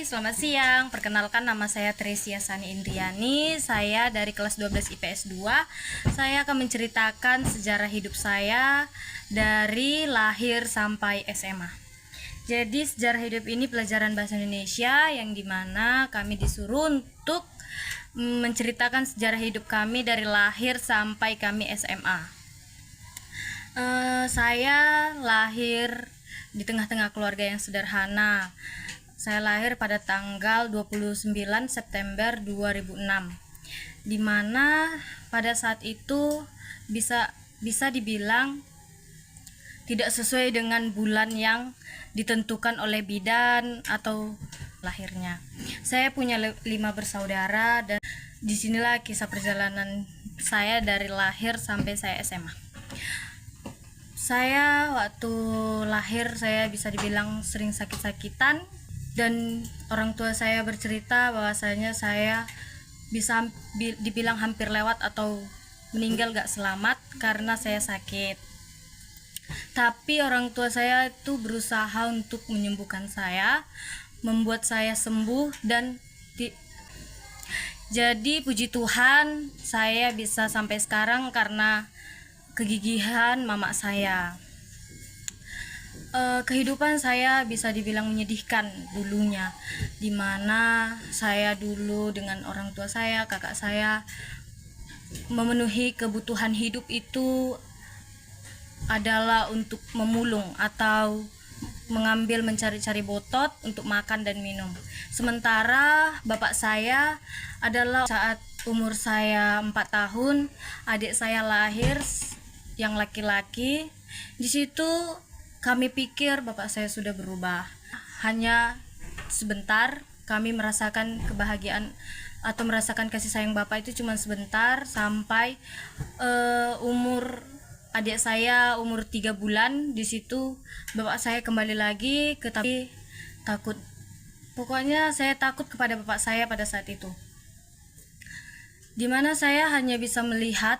selamat siang. Perkenalkan, nama saya Tresia Sani Indriani. Saya dari kelas 12 IPS 2. Saya akan menceritakan sejarah hidup saya dari lahir sampai SMA. Jadi sejarah hidup ini pelajaran bahasa Indonesia yang dimana kami disuruh untuk menceritakan sejarah hidup kami dari lahir sampai kami SMA. Saya lahir di tengah-tengah keluarga yang sederhana. Saya lahir pada tanggal 29 September 2006, di mana pada saat itu bisa dibilang tidak sesuai dengan bulan yang ditentukan oleh bidan atau lahirnya. Saya punya 5 bersaudara dan disinilah kisah perjalanan saya dari lahir sampai saya SMA. Saya waktu lahir saya bisa dibilang sering sakit-sakitan, dan orang tua saya bercerita bahwasanya saya bisa dibilang hampir lewat atau meninggal gak selamat karena saya sakit. Tapi orang tua saya itu berusaha untuk menyembuhkan saya, membuat saya sembuh, dan jadi puji Tuhan saya bisa sampai sekarang karena kegigihan mama saya. Kehidupan saya bisa dibilang menyedihkan dulunya, dimana saya dulu dengan orang tua saya, kakak saya, memenuhi kebutuhan hidup itu adalah untuk memulung atau mengambil mencari-cari botot untuk makan dan minum. Sementara bapak saya adalah saat umur saya 4 tahun, adik saya lahir yang laki-laki. Di situ kami pikir bapak saya sudah berubah. Hanya sebentar kami merasakan kebahagiaan atau merasakan kasih sayang bapak itu cuma sebentar, sampai umur adik saya umur 3 bulan. Di situ bapak saya kembali lagi tapi takut. Pokoknya saya takut kepada bapak saya pada saat itu. Dimana saya hanya bisa melihat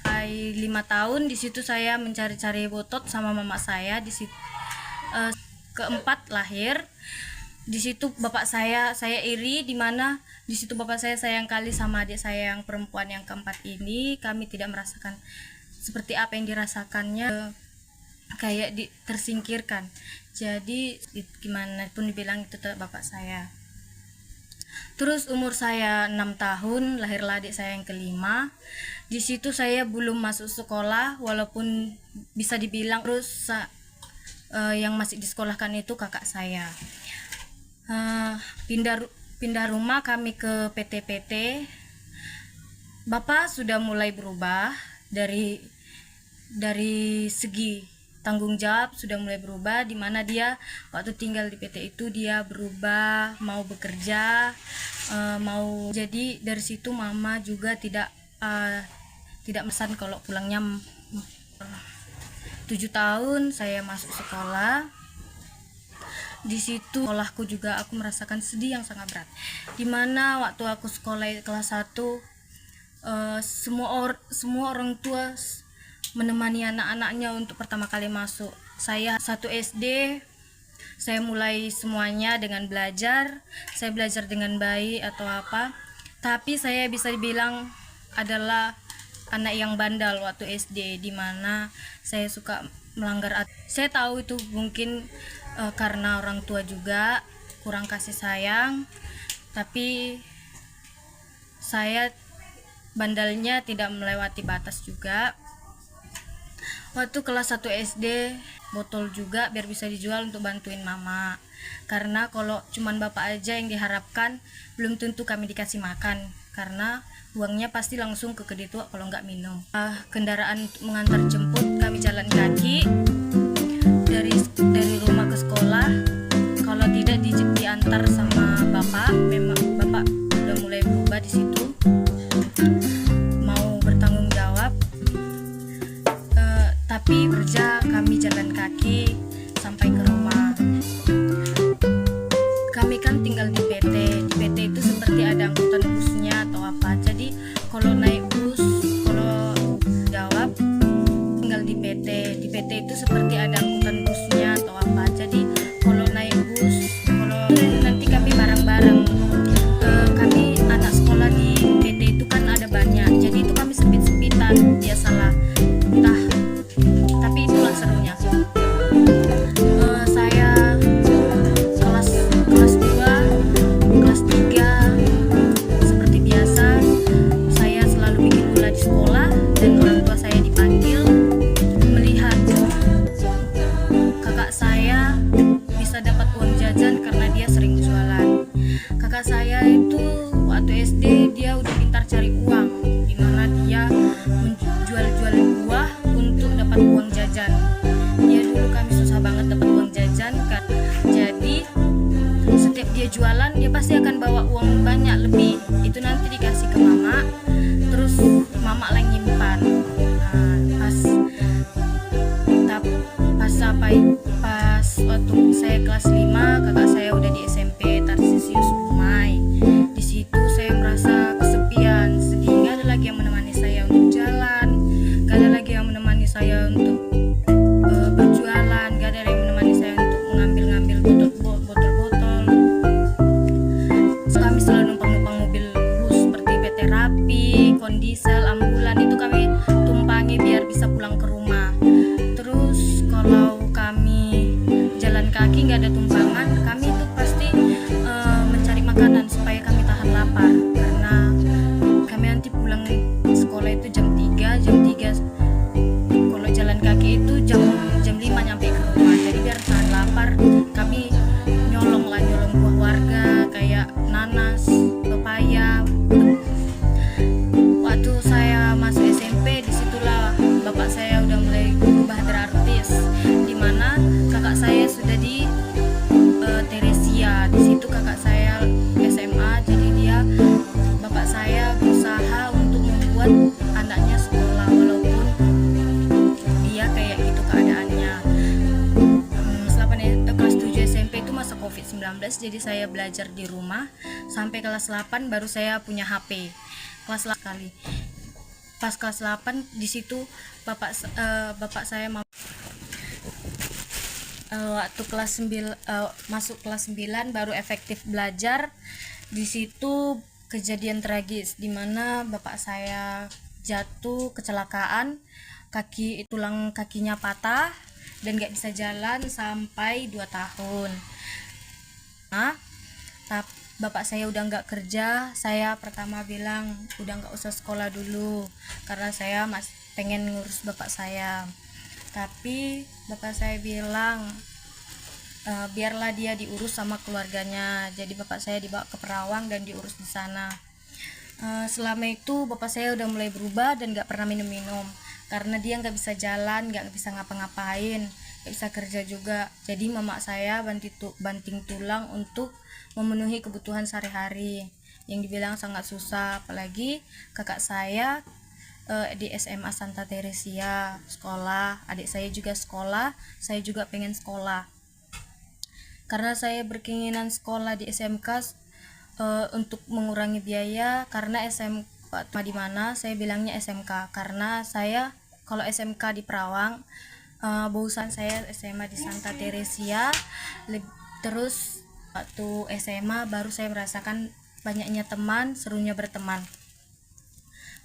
5 tahun. Di situ saya mencari-cari botot sama mama saya. Di situ keempat lahir. Di situ bapak saya iri, dimana di situ bapak saya sayang kali sama adik saya yang perempuan yang keempat ini. Kami tidak merasakan seperti apa yang dirasakannya, kayak tersingkirkan. Jadi gimana pun dibilang itu tetap bapak saya. Terus umur saya 6 tahun lahirlah adik saya yang kelima. Di situ saya belum masuk sekolah, walaupun bisa dibilang terus yang masih disekolahkan itu kakak saya. Pindah rumah kami ke PT. Bapak sudah mulai berubah dari segi tanggung jawab, sudah mulai berubah, dimana dia waktu tinggal di PT itu dia berubah, mau bekerja, jadi dari situ mama juga tidak pesan kalau pulangnya. 7 tahun saya masuk sekolah. Di situ sekolahku juga aku merasakan sedih yang sangat berat, dimana waktu aku sekolah kelas 1 semua orang tua menemani anak-anaknya untuk pertama kali masuk. Saya 1 SD, saya mulai semuanya dengan belajar. Saya belajar dengan baik atau apa, tapi saya bisa dibilang adalah anak yang bandel waktu SD, dimana saya suka melanggar saya tahu itu mungkin karena orang tua juga kurang kasih sayang, tapi saya bandelnya tidak melewati batas juga. Waktu kelas 1 SD botol juga biar bisa dijual untuk bantuin mama, karena kalau cuman bapak aja yang diharapkan belum tentu kami dikasih makan, karena uangnya pasti langsung ke kedai tua kalau nggak minum. Kendaraan mengantar jemput kami jalan kaki dari rumah ke sekolah. Kalau tidak diantar sama bapak. Memang bapak udah mulai berubah di situ, mau bertanggung jawab. Tapi kerja kami jalan kaki sampai ke rumah. Kami kan tinggal di PT. Di PT itu seperti ada angkutan busnya atau apa. Jadi kalau naik bus, kalau jawab tinggal di PT. Di PT itu seperti ada angkutan busnya atau apa. Jadi kalau naik bus, kalau nanti kami saya itu waktu SD dia udah pintar cari uang, dimana dia menjual-jual buah untuk dapat uang jajan. Dia dulu kami susah banget dapat uang jajan kan. Jadi setiap dia jualan dia pasti akan bawa uang banyak lebih. Itu nanti dikasih ke mama, terus mama lah nyimpan. Pas waktu saya kelas 5, kakak saya udah di SMP Tarsisius Dumai. Di situ saya merasa kesepian, sedih, gak ada lagi yang menemani saya untuk jalan, gak ada lagi yang menemani saya untuk berjualan, gak ada yang menemani saya untuk mengambil botol-botol. Kami selalu numpang mobil bus seperti PT Rapi, Kondisel, ambulan, itu kami tumpangi biar bisa pulang ke rumah. Terus kalau kami jalan kaki nggak ada tumpangan, kami itu pasti mencari makanan supaya kami tahan lapar, karena kami nanti pulang sekolah itu jam 3. Kalau jalan kaki itu jam 5 nyampe ke rumah. Jadi biar tahan lapar, kami nyolong buah warga kayak nanas, pepaya. Waktu saya masuk SMP, disitulah bapak saya udah mulai berubah drastis, dimana kakak saya sudah di Teresia. Di situ kakak saya SMA, jadi bapak saya berusaha untuk membuat anaknya sekolah walaupun dia kayak gitu keadaannya. Kelas 7 SMP itu masa COVID-19, jadi saya belajar di rumah sampai kelas 8 baru saya punya HP. Kelas kali. Pas kelas 8 di situ bapak saya waktu kelas 9 masuk kelas 9 baru efektif belajar. Di situ kejadian tragis di mana bapak saya jatuh kecelakaan, tulang kakinya patah dan gak bisa jalan sampai 2 tahun. Bapak saya udah nggak kerja, saya pertama bilang udah nggak usah sekolah dulu karena saya masih pengen ngurus bapak saya. Tapi bapak saya bilang biarlah dia diurus sama keluarganya. Jadi bapak saya dibawa ke Perawang dan diurus di sana. Selama itu bapak saya udah mulai berubah dan nggak pernah minum-minum karena dia nggak bisa jalan, nggak bisa ngapa-ngapain, nggak bisa kerja juga. Jadi mama saya banting tulang untuk memenuhi kebutuhan sehari-hari yang dibilang sangat susah. Apalagi kakak saya di SMA Santa Teresia sekolah, adik saya juga sekolah, saya juga pengen sekolah. Karena saya berkeinginan sekolah di SMK untuk mengurangi biaya, karena SMK di mana saya bilangnya SMK karena saya kalau SMK di Perawang, bosan saya SMA di Santa Teresia. Terus waktu SMA baru saya merasakan banyaknya teman, serunya berteman.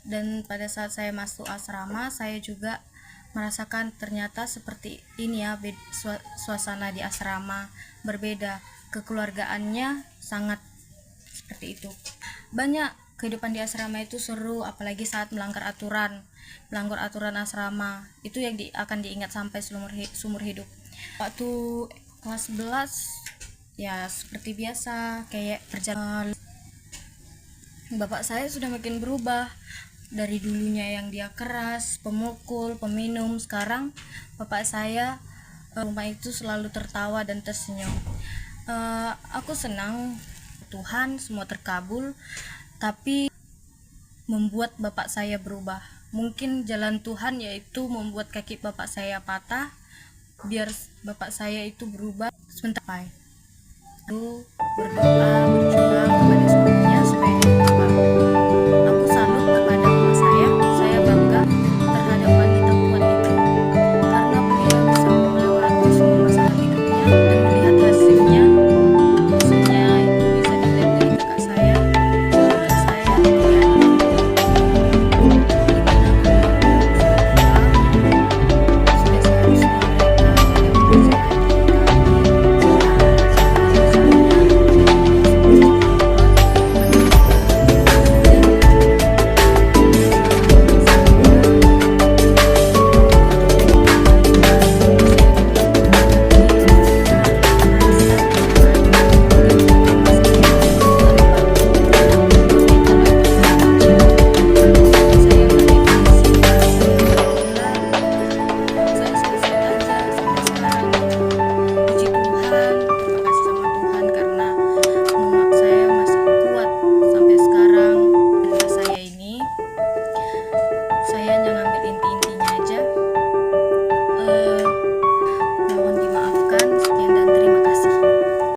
Dan pada saat saya masuk asrama, saya juga merasakan ternyata seperti ini ya, suasana di asrama berbeda, kekeluargaannya sangat seperti itu. Banyak kehidupan di asrama itu seru, apalagi saat melanggar aturan asrama, itu yang akan diingat sampai seumur hidup. Waktu kelas 11 ya seperti biasa kayak perjalanan. Bapak saya sudah makin berubah dari dulunya yang dia keras, pemukul, peminum. Sekarang bapak saya rumah itu selalu tertawa dan tersenyum. Aku senang Tuhan semua terkabul, tapi membuat bapak saya berubah. Mungkin jalan Tuhan yaitu membuat kaki bapak saya patah biar bapak saya itu berubah sebentar. Berdoa